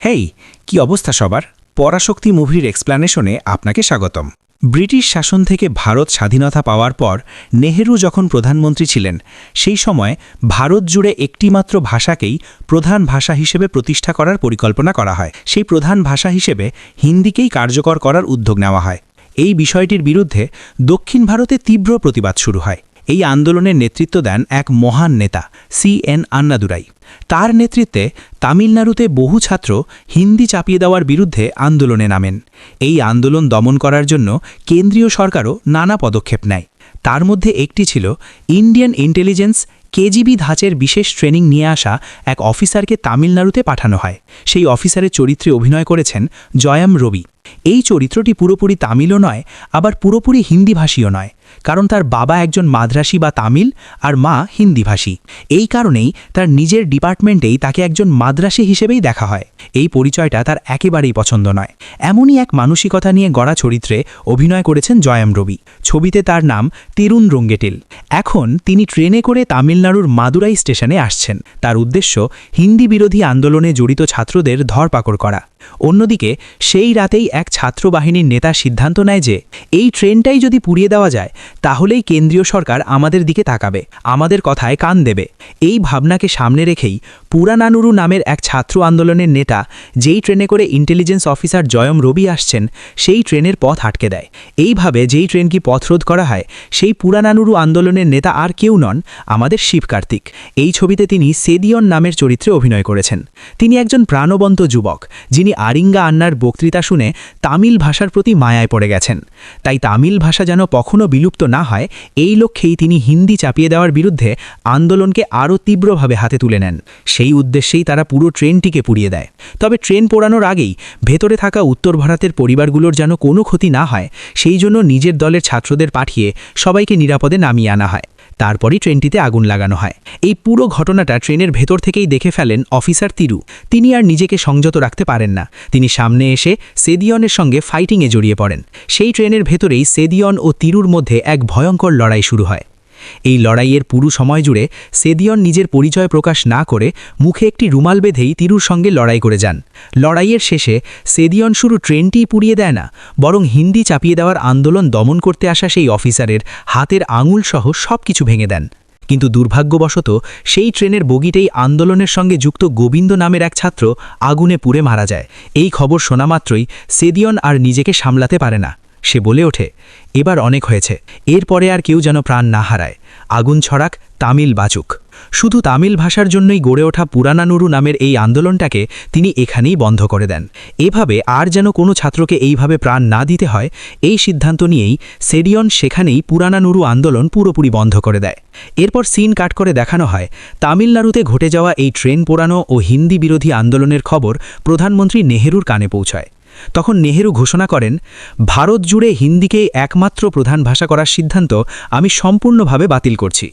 হেই, কি অবস্থা সবার? পরাশক্তি মুভির এক্সপ্ল্যানেশনে আপনাকে স্বাগতম। ব্রিটিশ শাসন থেকে ভারত স্বাধীনতা পাওয়ার পর নেহেরু যখন প্রধানমন্ত্রী ছিলেন, সেই সময় ভারত জুড়ে একটিমাত্র ভাষাকেই প্রধান ভাষা হিসেবে প্রতিষ্ঠা করার পরিকল্পনা করা হয়। সেই প্রধান ভাষা হিসেবে হিন্দিকেই কার্যকর করার উদ্যোগ নেওয়া হয়। এই বিষয়টির বিরুদ্ধে দক্ষিণ ভারতে তীব্র প্রতিবাদ শুরু হয়। এই আন্দোলনের নেতৃত্ব দেন এক মহান নেতা CN আন্নাদুরাই। তার নেতৃত্বে তামিলনাড়ুতে বহু ছাত্র হিন্দি চাপিয়ে দেওয়ার বিরুদ্ধে আন্দোলনে নামেন। এই আন্দোলন দমন করার জন্য কেন্দ্রীয় সরকারও নানা পদক্ষেপ নেয়। তার মধ্যে একটি ছিল ইন্ডিয়ান ইন্টেলিজেন্স KGB ধাঁচের বিশেষ ট্রেনিং নিয়ে আসা এক অফিসারকে তামিলনাড়ুতে পাঠানো হয়। সেই অফিসারের চরিত্রে অভিনয় করেছেন জয়াম রবি। এই চরিত্রটি পুরোপুরি তামিলও নয়, আবার পুরোপুরি হিন্দিভাষীও নয়, কারণ তার বাবা একজন মাদ্রাসি বা তামিল আর মা হিন্দিভাষী। এই কারণেই তার নিজের ডিপার্টমেন্টেই তাকে একজন মাদ্রাসি হিসেবেই দেখা হয়। এই পরিচয়টা তার একেবারেই পছন্দ নয়। এমনই এক মানসিকতা নিয়ে গড়া চরিত্রে অভিনয় করেছেন জয়াম রবি। ছবিতে তার নাম তিরুন রঙ্গেটিল। এখন তিনি ট্রেনে করে তামিলনাড়ুর মাদুরাই স্টেশনে আসছেন। তার উদ্দেশ্য হিন্দি বিরোধী আন্দোলনে জড়িত ছাত্রদের ধরপাকড় করা। অন্যদিকে সেই রাতেই এক ছাত্র বাহিনীর নেতা সিদ্ধান্ত নেয় যে এই ট্রেনটাই যদি পুড়িয়ে দেওয়া যায়, তাহলেই কেন্দ্রীয় সরকার আমাদের দিকে তাকাবে, আমাদের কথায় কান দেবে। এই ভাবনাকে সামনে রেখেই পুরানানুরু নামের এক ছাত্র আন্দোলনের নেতা, যেই ট্রেনে করে ইন্টেলিজেন্স অফিসার জয়ম রবি আসছেন, সেই ট্রেনের পথ আটকে দেয়। এইভাবে যেই ট্রেনকে পথরোধ করা হয়, সেই পুরানানুরু আন্দোলনের নেতা আর কেউ নন, আমাদের শিব কার্তিক। এই ছবিতে তিনি সেদিয়ন নামের চরিত্রে অভিনয় করেছেন। তিনি একজন প্রাণবন্ত যুবক, যিনি আরিঙ্গা আন্নার বক্তৃতা শুনে তামিল ভাষার প্রতি মায়ায় পড়ে গেছেন। তাই তামিল ভাষা যেন কখনো বিলুপ্ত না হয়, এই লক্ষ্যেই তিনি হিন্দি চাপিয়ে দেওয়ার বিরুদ্ধে আন্দোলনকে আরও তীব্রভাবে হাতে তুলে নেন। সেই উদ্দেশ্যেই তারা পুরো ট্রেনটিকে পুড়িয়ে দেয়। তবে ট্রেন পোড়ানোর আগেই ভেতরে থাকা উত্তর ভারতের পরিবারগুলোর যেন কোনো ক্ষতি না হয়, সেই জন্য নিজের দলের ছাত্রদের পাঠিয়ে সবাইকে নিরাপদে নামিয়ে আনা হয়। তারপরই ট্রেনটিতে আগুন লাগানো হয়। এই পুরো ঘটনাটা ট্রেনের ভেতর থেকেই দেখে ফেলেন অফিসার তিরু। তিনি আর নিজেকে সংযত রাখতে পারেন না। তিনি সামনে এসে সেদিয়নের সঙ্গে ফাইটিংয়ে জড়িয়ে পড়েন। সেই ট্রেনের ভেতরেই সেদিয়ন ও তিরুর মধ্যে এক ভয়ঙ্কর লড়াই শুরু হয়। এই লড়াইয়ের পুরো সময় জুড়ে সেদিয়ন নিজের পরিচয় প্রকাশ না করে মুখে একটি রুমাল বেঁধেই তিরুর সঙ্গে লড়াই করে যান। লড়াইয়ের শেষে সেদিয়ন শুধু ট্রেনটিই পুড়িয়ে দেয় না, বরং হিন্দি চাপিয়ে দেওয়ার আন্দোলন দমন করতে আসা সেই অফিসারের হাতের আঙুল সহ সব কিছু ভেঙে দেন। কিন্তু দুর্ভাগ্যবশত সেই ট্রেনের বগিতেই আন্দোলনের সঙ্গে যুক্ত গোবিন্দ নামের এক ছাত্র আগুনে পুড়ে মারা যায়। এই খবর শোনা মাত্রই সেদিয়ন আর নিজেকে সামলাতে পারে না। সে বলে ওঠে, এবার অনেক হয়েছে, এরপরে আর কেউ যেন প্রাণ না হারায়। আগুন ছড়াক, তামিল বাঁচুক। শুধু তামিল ভাষার জন্যই গড়ে ওঠা পুরানানুরু নামের এই আন্দোলনটাকে তিনি এখানেই বন্ধ করে দেন। এভাবে আর যেন কোনো ছাত্রকে এইভাবে প্রাণ না দিতে হয়, এই সিদ্ধান্ত নিয়েই সেদিয়ন সেখানেই পুরানানুরু আন্দোলন পুরোপুরি বন্ধ করে দেয়। এরপর সিন কাট করে দেখানো হয় তামিলনাড়ুতে ঘটে যাওয়া এই ট্রেন পোড়ানো ও হিন্দি বিরোধী আন্দোলনের খবর প্রধানমন্ত্রী নেহেরুর কানে পৌঁছায়। তখন নেহেরু ঘোষণা করেন, ভারত জুড়ে হিন্দিকেই একমাত্র প্রধান ভাষা করার সিদ্ধান্ত আমি সম্পূর্ণভাবে বাতিল করছি।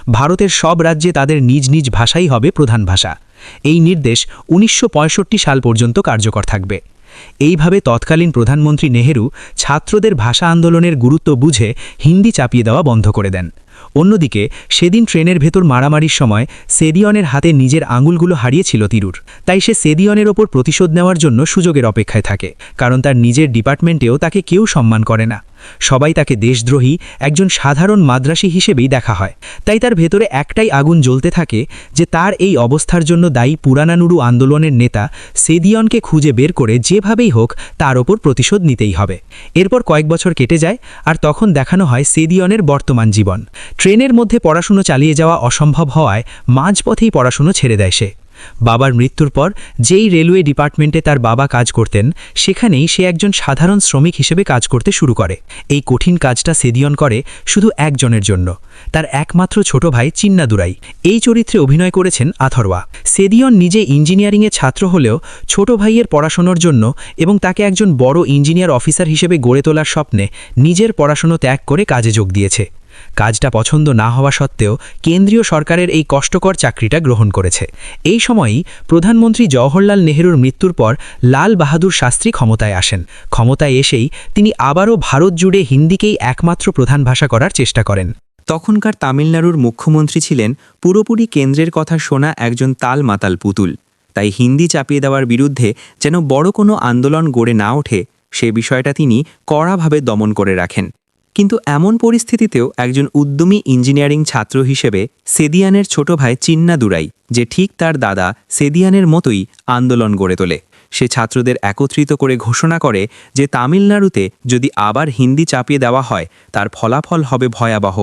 ভারতের সব রাজ্যে তাদের নিজ নিজ ভাষাই হবে প্রধান ভাষা। এই নির্দেশ 1965 সাল পর্যন্ত কার্যকর থাকবে। এইভাবে তৎকালীন প্রধানমন্ত্রী নেহেরু ছাত্রদের ভাষা আন্দোলনের গুরুত্ব বুঝে হিন্দি চাপিয়ে দেওয়া বন্ধ করে দেন। অন্যদিকে সেদিন ট্রেনের ভেতর মারামারির সময় সেদিয়নের হাতে নিজের আঙুলগুলো হারিয়েছিল তিরুর। তাই সে সেদিয়নের ওপর প্রতিশোধ নেওয়ার জন্য সুযোগের অপেক্ষায় থাকে, কারণ তার নিজের ডিপার্টমেন্টেও তাকে কেউ সম্মান করে না। সবাই তাকে দেশদ্রোহী, একজন সাধারণ মাদ্রাসী হিসেবেই দেখা হয়। তাই তার ভেতরে একটাই আগুন জ্বলতে থাকে যে তার এই অবস্থার জন্য দায়ী পুরানানুরু আন্দোলনের নেতা সেদিয়নকে খুঁজে বের করে যেভাবেই হোক তার ওপর প্রতিশোধ নিতেই হবে। এরপর কয়েক বছর কেটে যায়, আর তখন দেখানো হয় সেদিয়নের বর্তমান জীবন। ট্রেনের মধ্যে পড়াশুনো চালিয়ে যাওয়া অসম্ভব হওয়ায় মাঝপথেই পড়াশুনো ছেড়ে দেয় সে। বাবার মৃত্যুর পর যেই রেলওয়ে ডিপার্টমেন্টে তার বাবা কাজ করতেন, সেখানেই সে একজন সাধারণ শ্রমিক হিসেবে কাজ করতে শুরু করে। এই কঠিন কাজটা সেদিয়ন করে শুধু একজনের জন্য, তার একমাত্র ছোট ভাই চিন্নাদুরাই। এই চরিত্রে অভিনয় করেছেন আথরওয়া। সেদিয়ন নিজে ইঞ্জিনিয়ারিংয়ে ছাত্র হলেও ছোট ভাইয়ের পড়াশোনার জন্য এবং তাকে একজন বড় ইঞ্জিনিয়ার অফিসার হিসেবে গড়ে তোলার স্বপ্নে নিজের পড়াশোনা ত্যাগ করে কাজে যোগ দিয়েছে। কাজটা পছন্দ না হওয়া সত্ত্বেও কেন্দ্রীয় সরকারের এই কষ্টকর চাকরিটা গ্রহণ করেছে। এই সময়ই প্রধানমন্ত্রী জওহরলাল নেহেরুর মৃত্যুর পর লাল বাহাদুর শাস্ত্রী ক্ষমতায় আসেন। ক্ষমতায় এসেই তিনি আবারও ভারত জুড়ে হিন্দিকেই একমাত্র প্রধান ভাষা করার চেষ্টা করেন। তখনকার তামিলনাড়ুর মুখ্যমন্ত্রী ছিলেন পুরোপুরি কেন্দ্রের কথা শোনা একজন তাল মাতাল পুতুল। তাই হিন্দি চাপিয়ে দেওয়ার বিরুদ্ধে যেন বড় কোনো আন্দোলন গড়ে না ওঠে সে বিষয়টা তিনি কড়াভাবে দমন করে রাখেন। কিন্তু এমন পরিস্থিতিতেও একজন উদ্যমী ইঞ্জিনিয়ারিং ছাত্র হিসেবে সেদিয়ানের ছোট ভাই চিন্নাদুরাই, যে ঠিক তার দাদা সেদিয়ানের মতোই আন্দোলন গড়ে তোলে। সে ছাত্রদের একত্রিত করে ঘোষণা করে যে তামিলনাড়ুতে যদি আবার হিন্দি চাপিয়ে দেওয়া হয় তার ফলাফল হবে ভয়াবহ।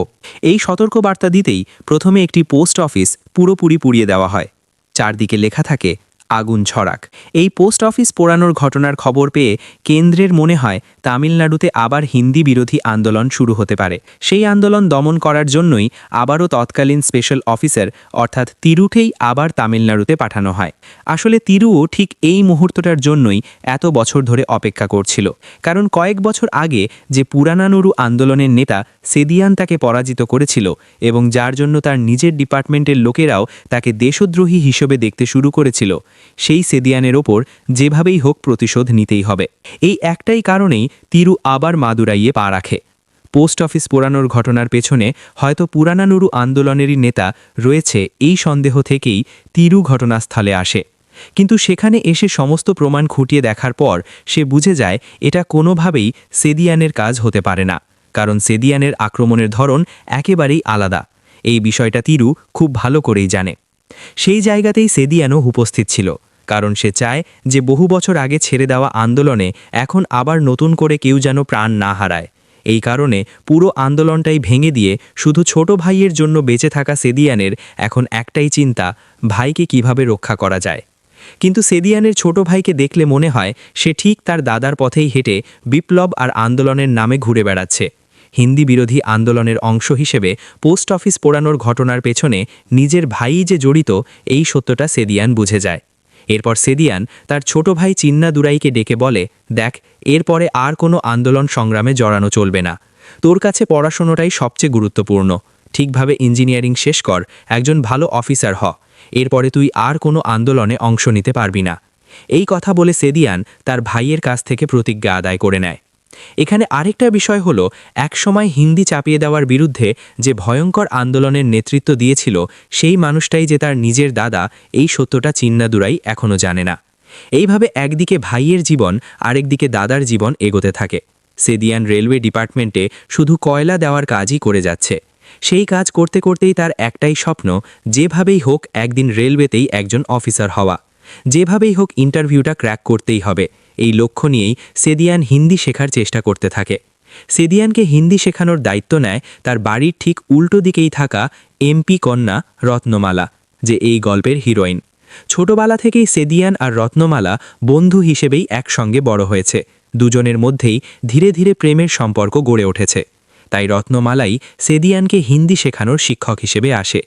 এই সতর্কবার্তা দিতেই প্রথমে একটি পোস্ট অফিস পুরোপুরি পুড়িয়ে দেওয়া হয়। চারদিকে লেখা থাকে আগুন ছড়াক। এই পোস্ট অফিস পোড়ানোর ঘটনার খবর পেয়ে কেন্দ্রের মনে হয় তামিলনাড়ুতে আবার হিন্দি বিরোধী আন্দোলন শুরু হতে পারে। সেই আন্দোলন দমন করার জন্যই আবারও তৎকালীন স্পেশাল অফিসার অর্থাৎ তিরুঠেই আবার তামিলনাড়ুতে পাঠানো হয়। আসলে তিরুও ঠিক এই মুহূর্তটার জন্যই এত বছর ধরে অপেক্ষা করছিল, কারণ কয়েক বছর আগে যে পুরানানুরু আন্দোলনের নেতা সেদিয়ান তাকে পরাজিত করেছিল এবং যার জন্য তার নিজের ডিপার্টমেন্টের লোকেরাও তাকে দেশদ্রোহী হিসেবে দেখতে শুরু করেছিল, সেই সেদিয়ানের ওপর যেভাবেই হোক প্রতিশোধ নিতেই হবে। এই একটাই কারণেই তিরু আবার মাদুরাইয়ে পা রাখে। পোস্ট অফিস পোড়ানোর ঘটনার পেছনে হয়তো পুরানানুরু আন্দোলনেরই নেতা রয়েছে এই সন্দেহ থেকেই তিরু ঘটনাস্থলে আসে। কিন্তু সেখানে এসে সমস্ত প্রমাণ খুঁটিয়ে দেখার পর সে বুঝে যায় এটা কোনোভাবেই সেদিয়ানের কাজ হতে পারে না, কারণ সেদিয়ানের আক্রমণের ধরন একেবারেই আলাদা। এই বিষয়টা তিরু খুব ভালো করেই জানে। সেই জায়গাতেই সেদিয়ানও উপস্থিত ছিল, কারণ সে চায় যে বহু বছর আগে ছেড়ে দেওয়া আন্দোলনে এখন আবার নতুন করে কেউ যেন প্রাণ না হারায়। এই কারণে পুরো আন্দোলনটাই ভেঙে দিয়ে শুধু ছোট ভাইয়ের জন্য বেঁচে থাকা সেদিয়ানের এখন একটাই চিন্তা, ভাইকে কিভাবে রক্ষা করা যায়। কিন্তু সেদিয়ানের ছোট ভাইকে দেখলে মনে হয় সে ঠিক তার দাদার পথেই হেঁটে বিপ্লব আর আন্দোলনের নামে ঘুরে বেড়াচ্ছে। হিন্দি বিরোধী আন্দোলনের অংশ হিসেবে পোস্ট অফিস পোড়ানোর ঘটনার পেছনে নিজের ভাইই যে জড়িত এই সত্যটা সেদিয়ান বুঝে যায়। এরপর সেদিয়ান তার ছোট ভাই চিন্নাদুরাইকে ডেকে বলে, দেখ, এরপরে আর কোনো আন্দোলন সংগ্রামে জড়ানো চলবে না। তোর কাছে পড়াশোনাটাই সবচেয়ে গুরুত্বপূর্ণ। ঠিকভাবে ইঞ্জিনিয়ারিং শেষ কর, একজন ভালো অফিসার হ। এরপরে তুই আর কোনো আন্দোলনে অংশ নিতে পারবি না। এই কথা বলে সেদিয়ান তার ভাইয়ের কাছ থেকে প্রতিজ্ঞা আদায় করে নেয়। এখানে আরেকটা বিষয় হলো, একসময় হিন্দি চাপিয়ে দেওয়ার বিরুদ্ধে যে ভয়ঙ্কর আন্দোলনের নেতৃত্ব দিয়েছিল সেই মানুষটাই যে তার নিজের দাদা, এই সত্যটা চিন্নাদুরাই এখনও জানে না। এইভাবে একদিকে ভাইয়ের জীবন আরেকদিকে দাদার জীবন এগোতে থাকে। সেদিয়ান রেলওয়ে ডিপার্টমেন্টে শুধু কয়লা দেওয়ার কাজই করে যাচ্ছে। সেই কাজ করতে করতেই তার একটাই স্বপ্ন, যেভাবেই হোক একদিন রেলওয়েতেই একজন অফিসার হওয়া। যেভাবেই হোক ইন্টারভিউটা ক্র্যাক করতেই হবে। এই লক্ষ্য নিয়েই সেদিয়ান হিন্দি শেখার চেষ্টা করতে থাকে। সেদিয়ানকে হিন্দি শেখানোর দায়িত্ব নেয় তার বাড়ির ঠিক উল্টো দিকেই থাকা এমপি কন্যা রত্নমালা, যে এই গল্পের হিরোইন। ছোটবেলা থেকেই সেদিয়ান আর রত্নমালা বন্ধু হিসেবেই একসঙ্গে বড় হয়েছে। দুজনের মধ্যেই ধীরে ধীরে প্রেমের সম্পর্ক গড়ে উঠেছে। তাই রত্নমালাই সেদিয়ানকে হিন্দি শেখানোর শিক্ষক হিসেবে আসে।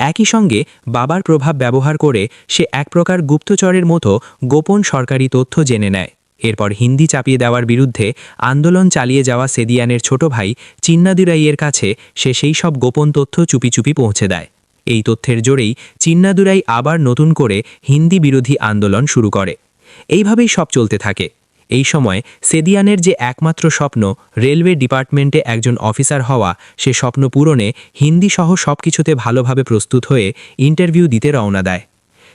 একই সঙ্গে বাবার প্রভাব ব্যবহার করে সে এক প্রকার গুপ্তচরের মতো গোপন সরকারি তথ্য জেনে নেয়। এরপর হিন্দি চাপিয়ে দেওয়ার বিরুদ্ধে আন্দোলন চালিয়ে যাওয়া সেদিয়ানের ছোট ভাই চিন্নাদুরাইয়ের কাছে সে সেই সব গোপন তথ্য চুপি চুপি পৌঁছে দেয়। এই তথ্যের জোরেই চিন্নাদুরাই আবার নতুন করে হিন্দি বিরোধী আন্দোলন শুরু করে। এইভাবেই সব চলতে থাকে। এই সময় সেদিয়ানের যে একমাত্র স্বপ্ন রেলওয়ে ডিপার্টমেন্টে একজন অফিসার হওয়া, সে স্বপ্ন পূরণে হিন্দি সহ সব কিছুতে ভালোভাবে প্রস্তুত হয়ে ইন্টারভিউ দিতে রওনা দেয়।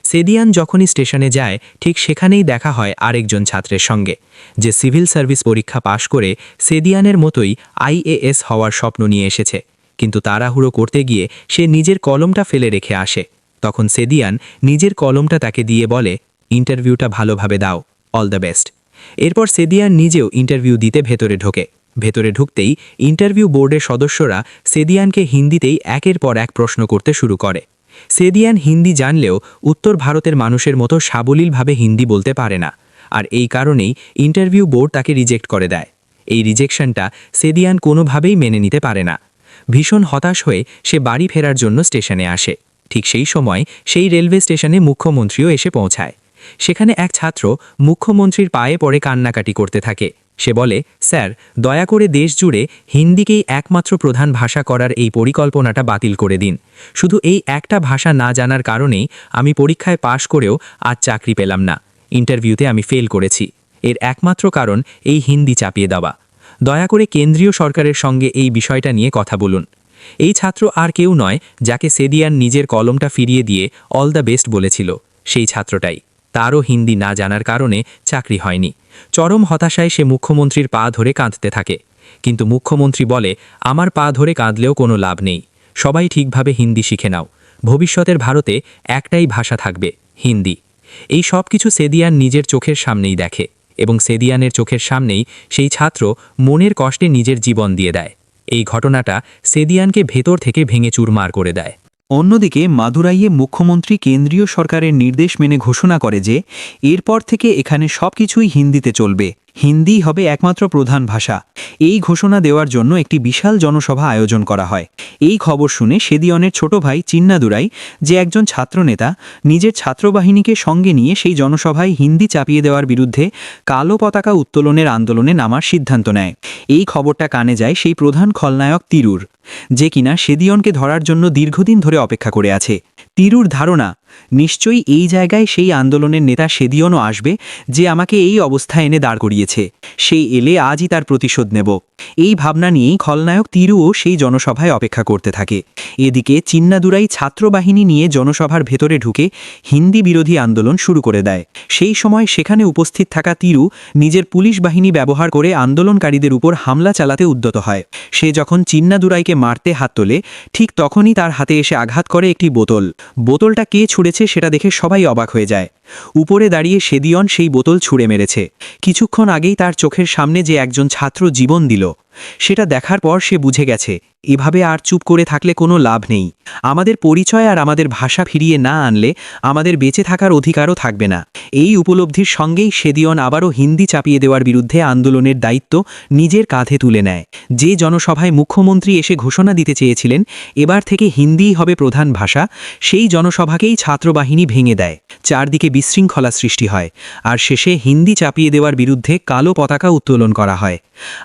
সেদিয়ান যখনই স্টেশনে যায় ঠিক সেখানেই দেখা হয় আরেকজন ছাত্রের সঙ্গে, যে সিভিল সার্ভিস পরীক্ষা পাশ করে সেদিয়ানের মতোই আইএএস হওয়ার স্বপ্ন নিয়ে এসেছে। কিন্তু তাড়াহুড়ো করতে গিয়ে সে নিজের কলমটা ফেলে রেখে আসে। তখন সেদিয়ান নিজের কলমটা তাকে দিয়ে বলে, ইন্টারভিউটা ভালোভাবে দাও, অল দ্য বেস্ট। এরপর সেদিয়ান নিজেও ইন্টারভিউ দিতে ভেতরে ঢোকে। ভেতরে ঢুকতেই ইন্টারভিউ বোর্ডের সদস্যরা সেদিয়ানকে হিন্দিতেই একের পর এক প্রশ্ন করতে শুরু করে। সেদিয়ান হিন্দি জানলেও উত্তর ভারতের মানুষের মতো সাবলীলভাবে হিন্দি বলতে পারে না, আর এই কারণেই ইন্টারভিউ বোর্ড তাকে রিজেক্ট করে দেয়। এই রিজেকশনটা সেদিয়ান কোনোভাবেই মেনে নিতে পারে না। ভীষণ হতাশ হয়ে সে বাড়ি ফেরার জন্য স্টেশনে আসে। ঠিক সেই সময় সেই রেলওয়ে স্টেশনে মুখ্যমন্ত্রীও এসে পৌঁছায়। সেখানে এক ছাত্র মুখ্যমন্ত্রীর পায়ে পড়ে কান্নাকাটি করতে থাকে। সে বলে, স্যার, দয়া করে দেশ জুড়ে হিন্দিকেই একমাত্র প্রধান ভাষা করার এই পরিকল্পনাটা বাতিল করে দিন। শুধু এই একটা ভাষা না জানার কারণেই আমি পরীক্ষায় পাশ করেও আজ চাকরি পেলাম না। ইন্টারভিউতে আমি ফেল করেছি। এর একমাত্র কারণ এই হিন্দি চাপিয়ে দেওয়া। দয়া করে কেন্দ্রীয় সরকারের সঙ্গে এই বিষয়টা নিয়ে কথা বলুন। এই ছাত্র আর কেউ নয় যাকে সেদিয়ান নিজের কলমটা ফিরিয়ে দিয়ে অল দ্য বেস্ট বলেছিল, সেই ছাত্রটাই। তারও হিন্দি না জানার কারণে চাকরি হয়নি। চরম হতাশায় সে মুখ্যমন্ত্রীর পা ধরে কাঁদতে থাকে। কিন্তু মুখ্যমন্ত্রী বলে, আমার পা ধরে কাঁদলেও কোনো লাভ নেই, সবাই ঠিকভাবে হিন্দি শিখে নাও। ভবিষ্যতের ভারতে একটাই ভাষা থাকবে, হিন্দি। এই সব কিছু সেদিয়ান নিজের চোখের সামনেই দেখে এবং সেদিয়ানের চোখের সামনেই সেই ছাত্র মনের কষ্টে নিজের জীবন দিয়ে দেয়। এই ঘটনাটা সেদিয়ানকে ভেতর থেকে ভেঙে চুরমার করে দেয়। অন্যদিকে মাদুরাইয়ে মুখ্যমন্ত্রী কেন্দ্রীয় সরকারের নির্দেশ মেনে ঘোষণা করে যে এরপর থেকে এখানে সবকিছুই হিন্দিতে চলবে, হিন্দিই হবে একমাত্র প্রধান ভাষা। এই ঘোষণা দেওয়ার জন্য একটি বিশাল জনসভা আয়োজন করা হয়। এই খবর শুনে সেদিয়নের ছোট ভাই চিন্নাদুরাই, যে একজন ছাত্রনেতা, নিজের ছাত্রবাহিনীকে সঙ্গে নিয়ে সেই জনসভায় হিন্দি চাপিয়ে দেওয়ার বিরুদ্ধে কালো পতাকা উত্তোলনের আন্দোলনে নামার সিদ্ধান্ত নেয়। এই খবরটা কানে যায় সেই প্রধান খলনায়ক তিরুর, যে কিনা সেদিয়নকে ধরার জন্য দীর্ঘদিন ধরে অপেক্ষা করে আছে। তিরুর ধারণা, নিশ্চয়ই এই জায়গায় সেই আন্দোলনের নেতা সেদিয়নও আসবে, যে আমাকে এই অবস্থায় এনে দাঁড় করিয়েছে। সেই এলে আজই তার প্রতিশোধ নেব। এই ভাবনা নিয়েই খলনায়ক তিরুও সেই জনসভায় অপেক্ষা করতে থাকে। এদিকে চিন্নাদুরাই ছাত্রবাহিনী নিয়ে জনসভার ভেতরে ঢুকে হিন্দি বিরোধী আন্দোলন শুরু করে দেয়। সেই সময় সেখানে উপস্থিত থাকা তিরু নিজের পুলিশ বাহিনী ব্যবহার করে আন্দোলনকারীদের উপর হামলা চালাতে উদ্যত হয়। সে যখন চিন্নাদুরাইকে মারতে হাত তোলে, ঠিক তখনই তার হাতে এসে আঘাত করে একটি বোতল। বোতলটা কে ছুঁড়েছে সেটা দেখে সবাই অবাক হয়ে যায়। উপরে দাঁড়িয়ে সেদিয়ন সেই বোতল ছুঁড়ে মেরেছে। কিছুক্ষণ আগেই তার চোখের সামনে যে একজন ছাত্র জীবন দিল, সেটা দেখার পর সে বুঝে গেছে এভাবে আর চুপ করে থাকলে কোনো লাভ নেই। আমাদের পরিচয় আর আমাদের ভাষা ফিরিয়ে না আনলে আমাদের বেঁচে থাকার অধিকারও থাকবে না। এই উপলব্ধির সঙ্গেই সেদিয়ন আবারও হিন্দি চাপিয়ে দেওয়ার বিরুদ্ধে আন্দোলনের দায়িত্ব নিজের কাঁধে তুলে নেয়। যে জনসভায় মুখ্যমন্ত্রী এসে ঘোষণা দিতে চেয়েছিলেন এবার থেকে হিন্দিই হবে প্রধান ভাষা, সেই জনসভাকেই ছাত্রবাহিনী ভেঙে দেয়। চারদিকে বিশৃঙ্খলা সৃষ্টি হয়, আর শেষে হিন্দি চাপিয়ে দেওয়ার বিরুদ্ধে কালো পতাকা উত্তোলন করা হয়।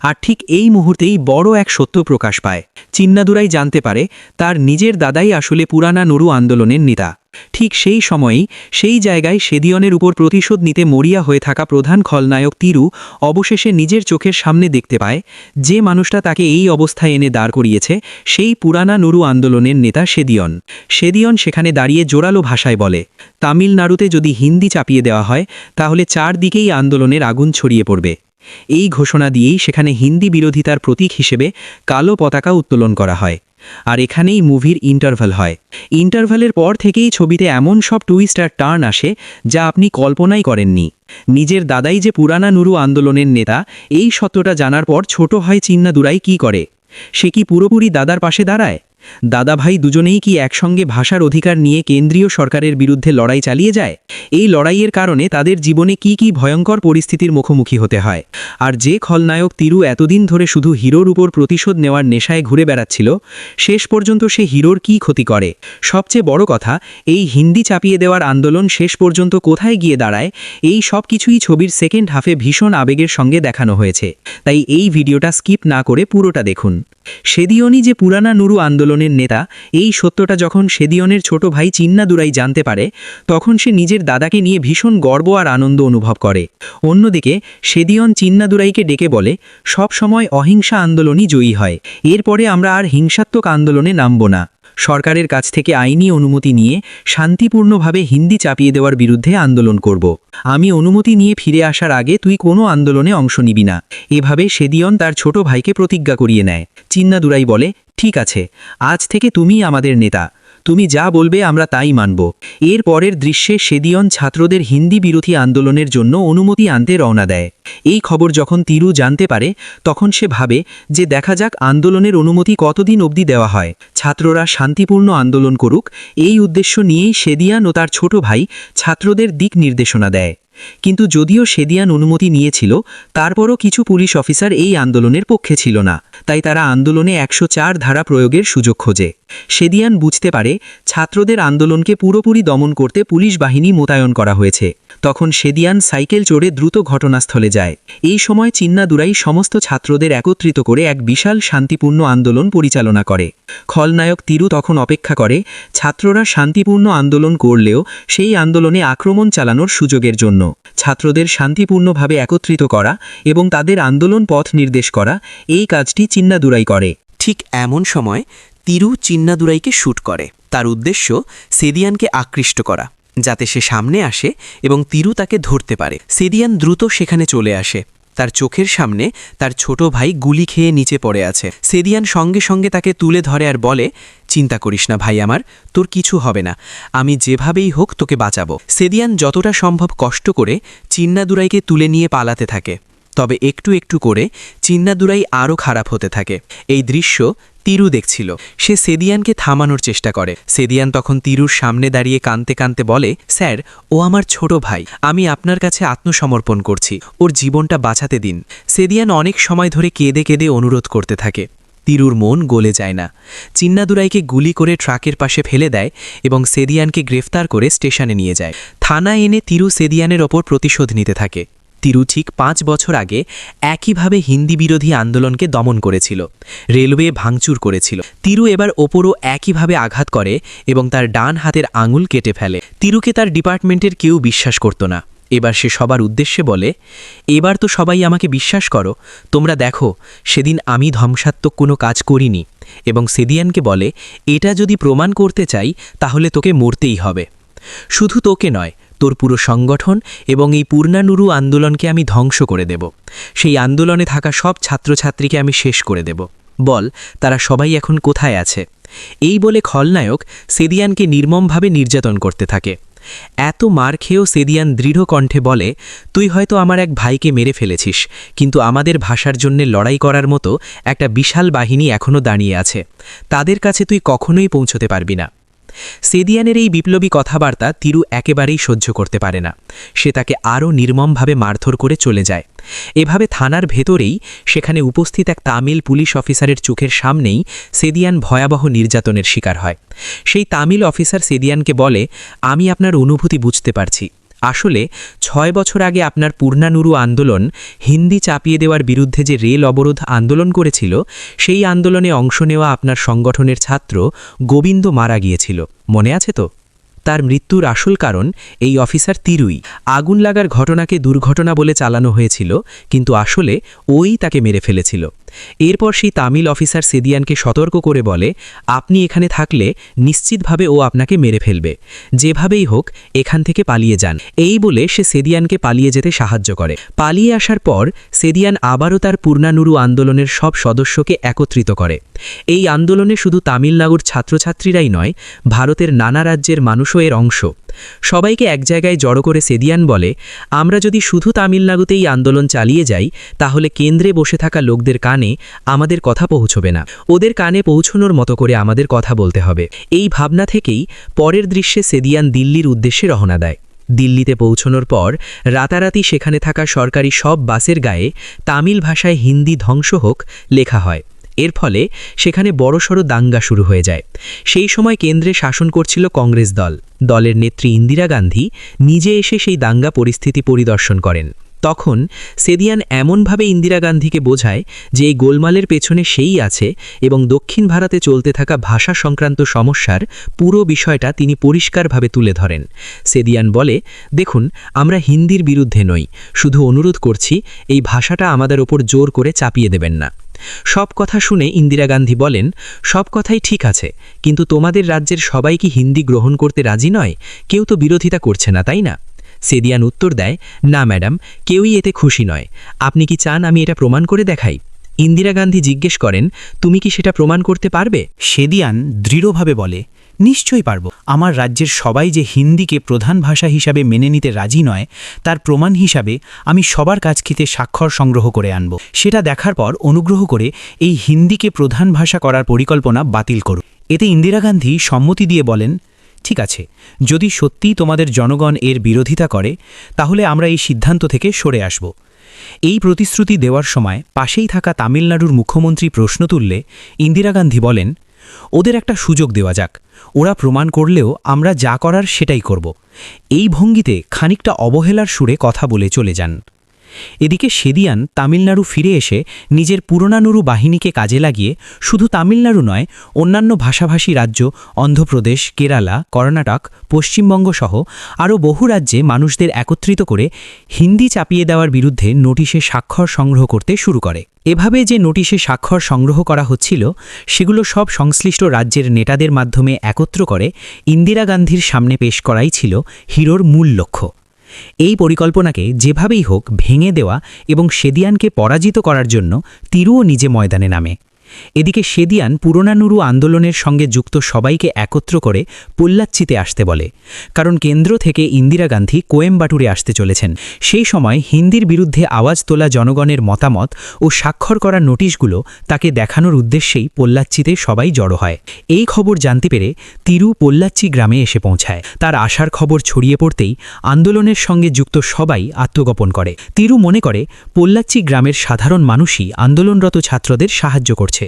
আর ঠিক এই মুহূর্তেই বড় এক সত্য প্রকাশ পায়। চিন্নাদুরাই জানতে পারে তার নিজের দাদাই আসলে পুরানা নুরু আন্দোলনের নেতা। ঠিক সেই সময়েই সেই জায়গায় সেদিয়নের উপর প্রতিশোধ নিতে মরিয়া হয়ে থাকা প্রধান খলনায়ক তিরু অবশেষে নিজের চোখের সামনে দেখতে পায় যে মানুষটা তাকে এই অবস্থায় এনে দাঁড় করিয়েছে সেই পুরানা নুরু আন্দোলনের নেতা সেদিয়ন। সেদিয়ন সেখানে দাঁড়িয়ে জোরালো ভাষায় বলে, তামিলনাড়ুতে যদি হিন্দি চাপিয়ে দেওয়া হয় তাহলে চারদিকেই আন্দোলনের আগুন ছড়িয়ে পড়বে। এই ঘোষণা দিয়েই সেখানে হিন্দি বিরোধিতার প্রতীক হিসেবে কালো পতাকা উত্তোলন করা হয়। আর এখানেই মুভির ইন্টারভাল হয়। ইন্টারভালের পর থেকেই ছবিতে এমন সব টুইস্ট আর টার্ন আসে যা আপনি কল্পনাই করেননি। নিজের দাদাই যে পুরানা নুরু আন্দোলনের নেতা, এই সত্যটা জানার পর ছোট হয় চিন্নাদুরাই কি করে? সে কি পুরোপুরি দাদার পাশে দাঁড়ায়? দাদা ভাই দুজনেই কি একসঙ্গে ভাষার অধিকার নিয়ে কেন্দ্রীয় সরকারের বিরুদ্ধে লড়াই চালিয়ে যায়? এই লড়াইয়ের কারণে তাদের জীবনে কি কি ভয়ঙ্কর পরিস্থিতির মুখোমুখি হতে হয়। আর যে খলনায়ক তিরু এতদিন ধরে শুধু হিরোর উপর প্রতিশোধ নেওয়ার নেশায় ঘুরে বেড়াচ্ছিল, শেষ পর্যন্ত সে হিরোর কি ক্ষতি করে? সবচেয়ে বড় কথা, এই হিন্দি চাপিয়ে দেওয়ার আন্দোলন শেষ পর্যন্ত কোথায় গিয়ে দাঁড়ায়, এই সব কিছুই ছবির সেকেন্ড হাফে ভীষণ আবেগের সঙ্গে দেখানো হয়েছে। তাই এই ভিডিওটা স্কিপ না করে পুরোটা দেখুন। সেদিয়নই যে পুরানা নুরু আন্দোলনের নেতা, এই সত্যটা যখন সেদিয়নের ছোট ভাই চিন্নাদুরাই জানতে পারে, তখন সে নিজের দাদাকে নিয়ে ভীষণ গর্ব আর আনন্দ অনুভব করে। অন্যদিকে সেদিয়ন চিন্নাদুরাইকে ডেকে বলে, সব সময় অহিংসা আন্দোলনই জয়ী হয়, এরপরে আমরা আর হিংসাত্মক আন্দোলনে নামব না। সরকারের কাছ থেকে আইনি অনুমতি নিয়ে শান্তিপূর্ণভাবে হিন্দি চাপিয়ে দেওয়ার বিরুদ্ধে আন্দোলন করব। আমি অনুমতি নিয়ে ফিরে আসার আগে তুই কোনো আন্দোলনে অংশ নিবি না। এভাবে সেদিয়ন তার ছোট ভাইকে প্রতিজ্ঞা করিয়ে নেয়। চিন্নাদুরাই বলে, ঠিক আছে, আজ থেকে তুমিই আমাদের নেতা, তুমি যা বলবে আমরা তাই মানব। এর পরের দৃশ্যে সেদিয়ন ছাত্রদের হিন্দি বিরোধী আন্দোলনের জন্য অনুমতি আনতে রওনা দেয়। এই খবর যখন তিরু জানতে পারে, তখন সে ভাবে যে দেখা যাক আন্দোলনের অনুমতি কতদিন অবধি দেওয়া হয়, ছাত্ররা শান্তিপূর্ণ আন্দোলন করুক, এই উদ্দেশ্য নিয়েই সেদিয়ান ও তার ছোট ভাই ছাত্রদের দিক নির্দেশনা দেয়। কিন্তু যদিও সেদিয়ান অনুমতি নিয়েছিল, তারপরও কিছু পুলিশ অফিসার এই আন্দোলনের পক্ষে ছিল না, তাই তারা আন্দোলনে 104 ধারা প্রয়োগের সুযোগ খোঁজে। সেদিয়ান বুঝতে পারে ছাত্রদের আন্দোলনকে পুরোপুরি দমন করতে পুলিশ বাহিনী মোতায়েন করা হয়েছে। তখন সেদিয়ান সাইকেল চড়ে দ্রুত ঘটনাস্থলে যায়। এই সময় চিন্নাদুরাই সমস্ত ছাত্রদের একত্রিত করে এক বিশাল শান্তিপূর্ণ আন্দোলন পরিচালনা করে। খলনায়ক তিরু তখন অপেক্ষা করে ছাত্ররা শান্তিপূর্ণ আন্দোলন করলেও সেই আন্দোলনে আক্রমণ চালানোর সুযোগের জন্য। ছাত্রদের শান্তিপূর্ণভাবে একত্রিত করা এবং তাদের আন্দোলন পথ নির্দেশ করা, এই কাজটি চিন্নাদুরাই করে। ঠিক এমন সময় তিরু চিন্নাদুরাইকে শ্যুট করে। তার উদ্দেশ্য সেদিয়ানকে আকৃষ্ট করা, যাতে সে সামনে আসে এবং তিরু তাকে ধরতে পারে। সেদিয়ান দ্রুত সেখানে চলে আসে। তার চোখের সামনে তার ছোট ভাই গুলি খেয়ে নিচে পড়ে আছে। সেদিয়ান সঙ্গে সঙ্গে তাকে তুলে ধরে আর বলে, চিন্তা করিস না ভাই আমার, তোর কিছু হবে না, আমি যেভাবেই হোক তোকে বাঁচাবো। সেদিয়ান যতটা সম্ভব কষ্ট করে চিন্নাদুরাইকে তুলে নিয়ে পালাতে থাকে। তবে একটু একটু করে চিন্নাদুরাই আরও খারাপ হতে থাকে। এই দৃশ্য তিরু দেখছিল। সে সেদিয়ানকে থামানোর চেষ্টা করে। সেদিয়ান তখন তিরুর সামনে দাঁড়িয়ে কাঁদতে কাঁদতে বলে, স্যার, ও আমার ছোট ভাই, আমি আপনার কাছে আত্মসমর্পণ করছি, ওর জীবনটা বাঁচাতে দিন। সেদিয়ান অনেক সময় ধরে কেঁদে কেঁদে অনুরোধ করতে থাকে। তিরুর মন গলে যায় না। চিন্নাদুরাইকে গুলি করে ট্রাকের পাশে ফেলে দেয় এবং সেদিয়ানকে গ্রেফতার করে স্টেশনে নিয়ে যায়। থানায় এনে তিরু সেদিয়ানের ওপর প্রতিশোধ নিতে থাকে। তিরু ঠিক 5 বছর আগে একইভাবে হিন্দি বিরোধী আন্দোলনকে দমন করেছিল, রেলওয়ে ভাঙচুর করেছিল। তিরু এবার ওপরও একইভাবে আঘাত করে এবং তার ডান হাতের আঙুল কেটে ফেলে। তিরুকে তার ডিপার্টমেন্টের কেউ বিশ্বাস করত না। এবার সে সবার উদ্দেশ্যে বলে, এবার তো সবাই আমাকে বিশ্বাস করো, তোমরা দেখো সেদিন আমি ধ্বংসাত্মক কোনো কাজ করিনি। এবং সেদিয়ানকে বলে, এটা যদি প্রমাণ করতে চাই তাহলে তোকে মরতেই হবে। শুধু তোকে নয়, তোর পুরো সংগঠন এবং এই পূর্ণানুরু আন্দোলনকে আমি ধ্বংস করে দেব। সেই আন্দোলনে থাকা সব ছাত্রছাত্রীকে আমি শেষ করে দেব। বল, তারা সবাই এখন কোথায় আছে? এই বলে খলনায়ক সেদিয়ানকে নির্মমভাবে নির্যাতন করতে থাকে। এত মার খেয়েও সেদিয়ান দৃঢ় কণ্ঠে বলে, তুই হয়তো আমার এক ভাইকে মেরে ফেলেছিস, কিন্তু আমাদের ভাষার জন্য লড়াই করার মতো একটা বিশাল বাহিনী এখনও দাঁড়িয়ে আছে, তাদের কাছে তুই কখনোই পৌঁছতে পারবি না। সেদিয়ানের এই বিপ্লবী কথাবার্তা তিরু একেবারেই সহ্য করতে পারে না। সে তাকে আরও নির্মমভাবে মারধর করে চলে যায়। এভাবে থানার ভেতরেই সেখানে উপস্থিত এক তামিল পুলিশ অফিসারের চোখের সামনেই সেদিয়ান ভয়াবহ নির্যাতনের শিকার হয়। সেই তামিল অফিসার সেদিয়ানকে বলে, আমি আপনার অনুভূতি বুঝতে পারছি। আসলে 6 বছর আগে আপনার পূর্ণানুরু আন্দোলন হিন্দি চাপিয়ে দেওয়ার বিরুদ্ধে যে রেল অবরোধ আন্দোলন করেছিল, সেই আন্দোলনে অংশ নেওয়া আপনার সংগঠনের ছাত্র গোবিন্দ মারা গিয়েছিল, মনে আছে তো? তার মৃত্যুর আসল কারণ এই অফিসার তিরুই। আগুন লাগার ঘটনাকে দুর্ঘটনা বলে চালানো হয়েছিল, কিন্তু আসলে ওই তাকে মেরে ফেলেছিল। এরপর সেই তামিল অফিসার সেদিয়ানকে সতর্ক করে বলে, আপনি এখানে থাকলে নিশ্চিতভাবে ও আপনাকে মেরে ফেলবে, যেভাবেই হোক এখান থেকে পালিয়ে যান। এই বলে সে সেদিয়ানকে পালিয়ে যেতে সাহায্য করে। পালিয়ে আসার পর সেদিয়ান আবারও তার পূর্ণানুরু আন্দোলনের সব সদস্যকে একত্রিত করে। এই আন্দোলনে শুধু তামিলনাড়ুর ছাত্রছাত্রীরাই নয়, ভারতের নানা রাজ্যের মানুষও এর অংশ। সবাইকে এক জায়গায় জড়ো করে সেদিয়ান বলে, আমরা যদি শুধু তামিলনাড়ুতে এই আন্দোলন চালিয়ে যাই তাহলে কেন্দ্রে বসে থাকা লোকদের কানে আমাদের কথা পৌঁছবে না, ওদের কানে পৌঁছনোর মতো করে আমাদের কথা বলতে হবে। এই ভাবনা থেকেই পরের দৃশ্যে সেদিয়ান দিল্লির উদ্দেশ্যে রওনা দেয়। দিল্লিতে পৌঁছনোর পর রাতারাতি সেখানে থাকা সরকারি সব বাসের গায়ে তামিল ভাষায় হিন্দি ধ্বংস হোক লেখা হয়। এর ফলে সেখানে বড়সড় দাঙ্গা শুরু হয়ে যায়। সেই সময় কেন্দ্রে শাসন করছিল কংগ্রেস দল। দলের নেত্রী ইন্দিরা গান্ধী নিজে এসে সেই দাঙ্গা পরিস্থিতি পরিদর্শন করেন। তখন সেদিয়ান এমনভাবে ইন্দিরা গান্ধীকে বোঝায় যে এই গোলমালের পেছনে সেই আছে এবং দক্ষিণ ভারতে চলতে থাকা ভাষা সংক্রান্ত সমস্যার পুরো বিষয়টা তিনি পরিষ্কারভাবে তুলে ধরেন। সেদিয়ান বলে, দেখুন, আমরা হিন্দির বিরুদ্ধে নই, শুধু অনুরোধ করছি এই ভাষাটা আমাদের ওপর জোর করে চাপিয়ে দেবেন না। সব কথা শুনে ইন্দিরা গান্ধী বলেন, সব কথাই ঠিক আছে, কিন্তু তোমাদের রাজ্যের সবাই কি হিন্দি গ্রহণ করতে রাজি নয়? কেউ তো বিরোধিতা করছে না, তাই না? সেদিয়ান উত্তর দেয়, না ম্যাডাম, কেউই এতে খুশি নয়। আপনি কি চান আমি এটা প্রমাণ করে দেখাই? ইন্দিরা গান্ধী জিজ্ঞেস করেন, তুমি কি সেটা প্রমাণ করতে পারবে? সেদিয়ান দৃঢ়ভাবে বলে, নিশ্চয়ই পারব। আমার রাজ্যের সবাই যে হিন্দিকে প্রধান ভাষা হিসাবে মেনে নিতে রাজি নয়, তার প্রমাণ হিসাবে আমি সবার কাছ থেকে স্বাক্ষর সংগ্রহ করে আনব। সেটা দেখার পর অনুগ্রহ করে এই হিন্দিকে প্রধান ভাষা করার পরিকল্পনা বাতিল করুন। এতে ইন্দিরা গান্ধী সম্মতি দিয়ে বলেন, ঠিক আছে, যদি সত্যিই তোমাদের জনগণ এর বিরোধিতা করে তাহলে আমরা এই সিদ্ধান্ত থেকে সরে আসব। এই প্রতিশ্রুতি দেওয়ার সময় পাশেই থাকা তামিলনাড়ুর মুখ্যমন্ত্রী প্রশ্ন তুললে ইন্দিরা গান্ধী বলেন, ওদের একটা সুযোগ দেওয়া যাক, ওরা প্রমাণ করলেও আমরা যা করার সেটাই করব। এই ভঙ্গিতে খানিকটা অবহেলার সুরে কথা বলে চলে যান। এদিকে সেদিয়ান তামিলনাড়ু ফিরে এসে নিজের পুরনানুরু বাহিনীকে কাজে লাগিয়ে শুধু তামিলনাড়ু নয়, অন্যান্য ভাষাভাষী রাজ্য অন্ধ্রপ্রদেশ, কেরালা, কর্ণাটক, পশ্চিমবঙ্গ সহ আরও বহু রাজ্যে মানুষদের একত্রিত করে হিন্দি চাপিয়ে দেওয়ার বিরুদ্ধে নোটিশে স্বাক্ষর সংগ্রহ করতে শুরু করে। এভাবে যে নোটিশে স্বাক্ষর সংগ্রহ করা হচ্ছিল সেগুলো সব সংশ্লিষ্ট রাজ্যের নেতাদের মাধ্যমে একত্র করে ইন্দিরা গান্ধীর সামনে পেশ করাই ছিল হিরোর মূল লক্ষ্য। এই পরিকল্পনাকে যেভাবেই হোক ভেঙে দেওয়া এবং সেদিয়ানকে পরাজিত করার জন্য তিরুও নিজে ময়দানে নামে। এদিকে সেদিয়ান পুরনানুরু আন্দোলনের সঙ্গে যুক্ত সবাইকে একত্র করে পোল্লাচ্চিতে আসতে বলে, কারণ কেন্দ্র থেকে ইন্দিরা গান্ধী কোয়েম্বাটুরে আসতে চলেছেন। সেই সময় হিন্দির বিরুদ্ধে আওয়াজ তোলা জনগণের মতামত ও স্বাক্ষর করা নোটিশগুলো তাকে দেখানোর উদ্দেশ্যেই পোল্লাচ্চিতে সবাই জড়ো হয়। এই খবর জানতে পেরে তিরু পোল্লাচ্চি গ্রামে এসে পৌঁছায়। তার আসার খবর ছড়িয়ে পড়তেই আন্দোলনের সঙ্গে যুক্ত সবাই আত্মগোপন করে। তিরু মনে করে পোল্লাচ্চি গ্রামের সাধারণ মানুষই আন্দোলনরত ছাত্রদের সাহায্য করছে,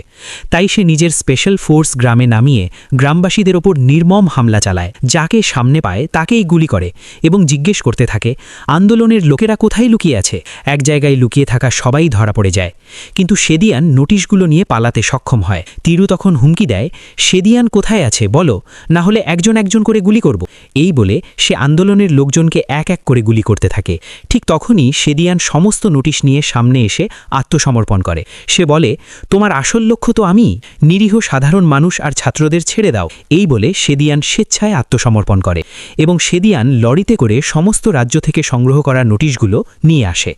তাই সে নিজের স্পেশাল ফোর্স গ্রামে নামিয়ে গ্রামবাসীদের ওপর নির্মম হামলা চালায়। যাকে সামনে পায় তাকেই গুলি করে এবং জিজ্ঞেস করতে থাকে আন্দোলনের লোকেরা কোথায় লুকিয়ে আছে। এক জায়গায় লুকিয়ে থাকা সবাই ধরা পড়ে যায়, কিন্তু সেদিয়ান নোটিশগুলো নিয়ে পালাতে সক্ষম হয়। তিরু তখন হুমকি দেয়, সেদিয়ান কোথায় আছে বলো, না হলে একজন একজন করে গুলি করব। এই বলে সে আন্দোলনের লোকজনকে এক এক করে গুলি করতে থাকে। ঠিক তখনই সেদিয়ান সমস্ত নোটিশ নিয়ে সামনে এসে আত্মসমর্পণ করে। সে বলে, তোমার আসল লক্ষ্য তো আমি, নিরীহ সাধারণ মানুষ আর ছাত্রদের ছেড়ে দাও। এই বলে সেদিয়ান স্বেচ্ছায় আত্মসমর্পণ করে এবং সেদিয়ান লরিতে করে সমস্ত রাজ্য থেকে সংগ্রহ করা নোটিশগুলো নিয়ে আসে।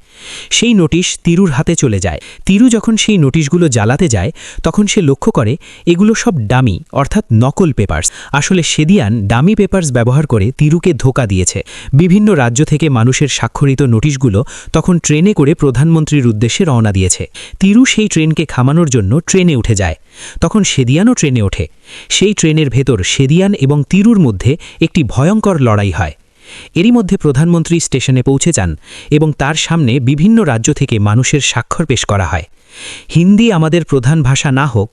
সেই নোটিশ তিরুর হাতে চলে যায়। তিরু যখন সেই নোটিশগুলো জ্বালাতে যায় তখন সে লক্ষ্য করে এগুলো সব ডামি অর্থাৎ নকল পেপারস। আসলে সেদিয়ান ডামি পেপারস ব্যবহার করে তিরুকে ধোঁকা দিয়েছে। বিভিন্ন রাজ্য থেকে মানুষের স্বাক্ষরিত নোটিশগুলো তখন ট্রেনে করে প্রধানমন্ত্রীর উদ্দেশ্যে রওনা দিয়েছে। তিরু সেই ট্রেনকে থামানোর জন্য ট্রেনে উঠে যায়। তখন সেদিয়ানও ট্রেনে ওঠে। সেই ট্রেনের ভেতর সেদিয়ান এবং তিরুর মধ্যে একটি ভয়ঙ্কর লড়াই হয়। এরই মধ্যে প্রধানমন্ত্রী স্টেশনে পৌঁছে যান এবং তার সামনে বিভিন্ন রাজ্য থেকে মানুষের স্বাক্ষর পেশ করা হয়। হিন্দি আমাদের প্রধান ভাষা না হোক,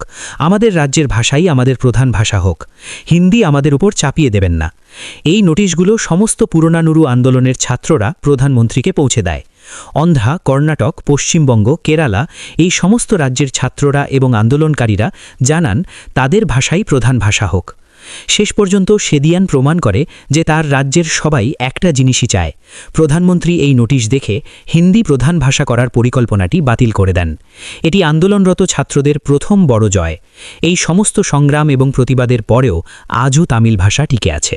আমাদের রাজ্যের ভাষাই আমাদের প্রধান ভাষা হোক, হিন্দি আমাদের উপর চাপিয়ে দেবেন না। এই নোটিশগুলো সমস্ত পুরনানুরু আন্দোলনের ছাত্ররা প্রধানমন্ত্রীকে পৌঁছে দেয়। অন্ধ্রা, কর্ণাটক, পশ্চিমবঙ্গ, কেরালা এই সমস্ত রাজ্যের ছাত্ররা এবং আন্দোলনকারীরা জানান তাদের ভাষাই প্রধান ভাষা হোক। শেষ পর্যন্ত সেদিয়ান প্রমাণ করে যে তার রাজ্যের সবাই একটা জিনিসই চায়। প্রধানমন্ত্রী এই নোটিশ দেখে হিন্দি প্রধান ভাষা করার পরিকল্পনাটি বাতিল করে দেন। এটি আন্দোলনরত ছাত্রদের প্রথম বড় জয়। এই সমস্ত সংগ্রাম এবং প্রতিবাদের পরেও আজও তামিল ভাষা টিকে আছে।